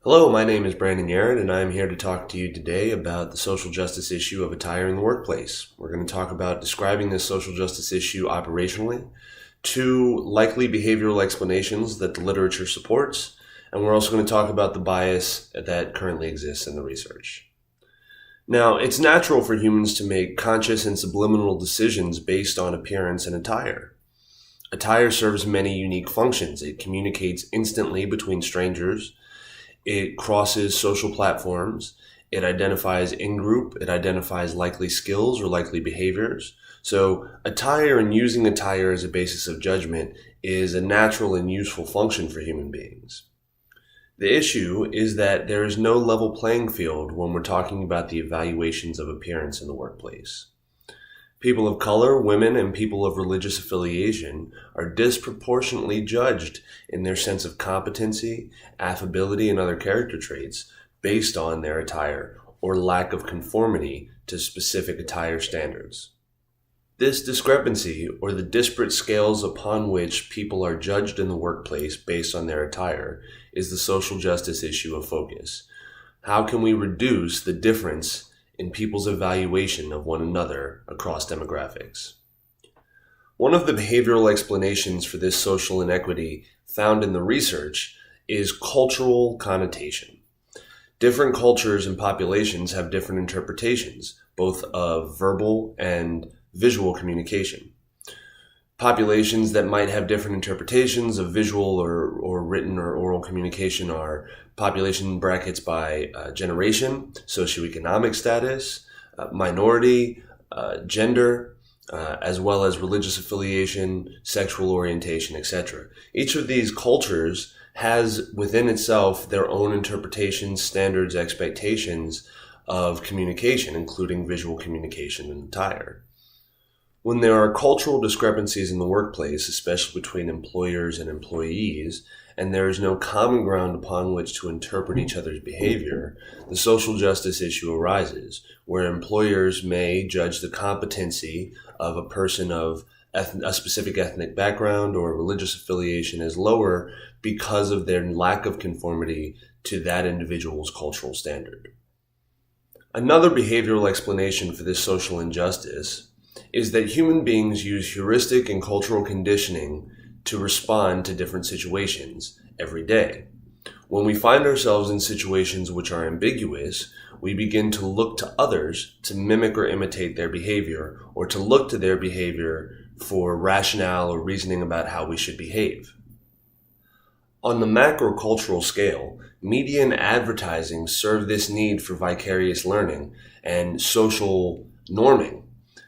Hello, my name is Brandon Yaron, and I'm here to talk to you today about the social justice issue of attire in the workplace. We're going to talk about describing this social justice issue operationally, two likely behavioral explanations that the literature supports, and we're also going to talk about the bias that currently exists in the research. Now, it's natural for humans to make conscious and subliminal decisions based on appearance and attire. Attire serves many unique functions. It communicates instantly between strangers. It crosses social platforms. It identifies in-group. It identifies likely skills or likely behaviors. So attire and using attire as a basis of judgment is a natural and useful function for human beings. The issue is that there is no level playing field when we're talking about the evaluations of appearance in the workplace. People of color, women, and people of religious affiliation are disproportionately judged in their sense of competency, affability, and other character traits based on their attire or lack of conformity to specific attire standards. This discrepancy, or the disparate scales upon which people are judged in the workplace based on their attire, is the social justice issue of focus. How can we reduce the difference in people's evaluation of one another across demographics? One of the behavioral explanations for this social inequity found in the research is cultural connotation. Different cultures and populations have different interpretations, both of verbal and visual communication. Populations that might have different interpretations of visual or written or oral communication are population brackets by generation, socioeconomic status, minority, gender, as well as religious affiliation, sexual orientation, etc. Each of these cultures has within itself their own interpretations, standards, expectations of communication, including visual communication and attire. When there are cultural discrepancies in the workplace, especially between employers and employees, and there is no common ground upon which to interpret each other's behavior, the social justice issue arises, where employers may judge the competency of a person of a specific ethnic background or religious affiliation as lower because of their lack of conformity to that individual's cultural standard. Another behavioral explanation for this social injustice is that human beings use heuristic and cultural conditioning to respond to different situations every day. When we find ourselves in situations which are ambiguous, we begin to look to others to mimic or imitate their behavior, or to look to their behavior for rationale or reasoning about how we should behave. On the macro-cultural scale, media and advertising serve this need for vicarious learning and social norming.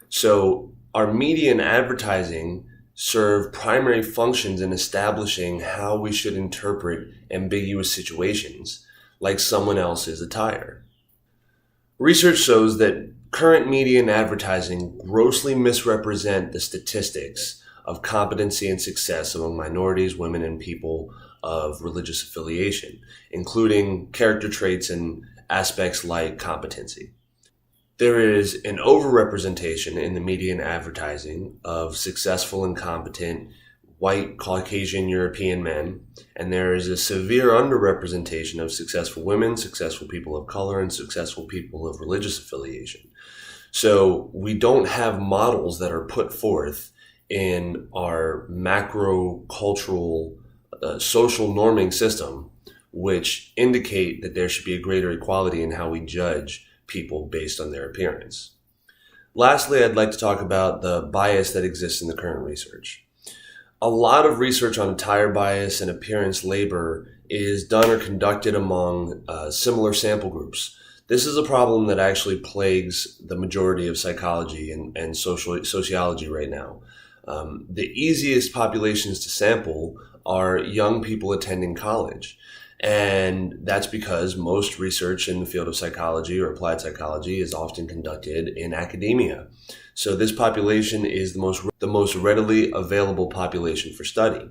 So our media and advertising serve primary functions in establishing how we should interpret ambiguous situations, like someone else's attire. Research shows that current media and advertising grossly misrepresent the statistics of competency and success among minorities, women, and people of religious affiliation, including character traits and aspects like competency. There is an overrepresentation in the media and advertising of successful and competent white Caucasian European men, and there is a severe underrepresentation of successful women, successful people of color, and successful people of religious affiliation. So we don't have models that are put forth in our macro cultural social norming system which indicate that there should be a greater equality in how we judge people based on their appearance. Lastly, I'd like to talk about the bias that exists in the current research. A lot of research on attire bias and appearance labor is done or conducted among similar sample groups. This is a problem that actually plagues the majority of psychology and sociology right now. The easiest populations to sample are young people attending college. And that's because most research in the field of psychology or applied psychology is often conducted in academia. So this population is the most readily available population for study.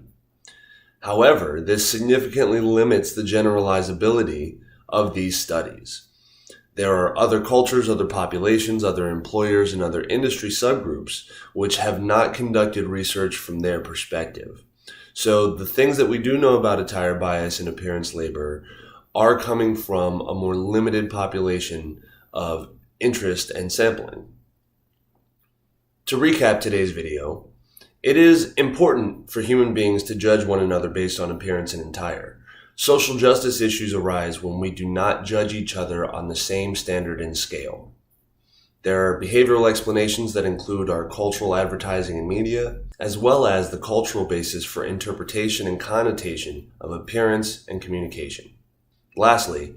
However, this significantly limits the generalizability of these studies. There are other cultures, other populations, other employers, and other industry subgroups which have not conducted research from their perspective. So the things that we do know about attire bias and appearance labor are coming from a more limited population of interest and sampling. To recap today's video, it is important for human beings to judge one another based on appearance and attire. Social justice issues arise when we do not judge each other on the same standard and scale. There are behavioral explanations that include our cultural advertising and media, as well as the cultural basis for interpretation and connotation of appearance and communication. Lastly,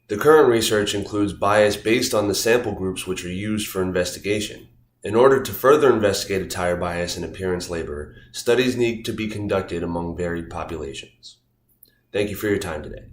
the current research includes bias based on the sample groups which are used for investigation. In order to further investigate attire bias and appearance labor, studies need to be conducted among varied populations. Thank you for your time today.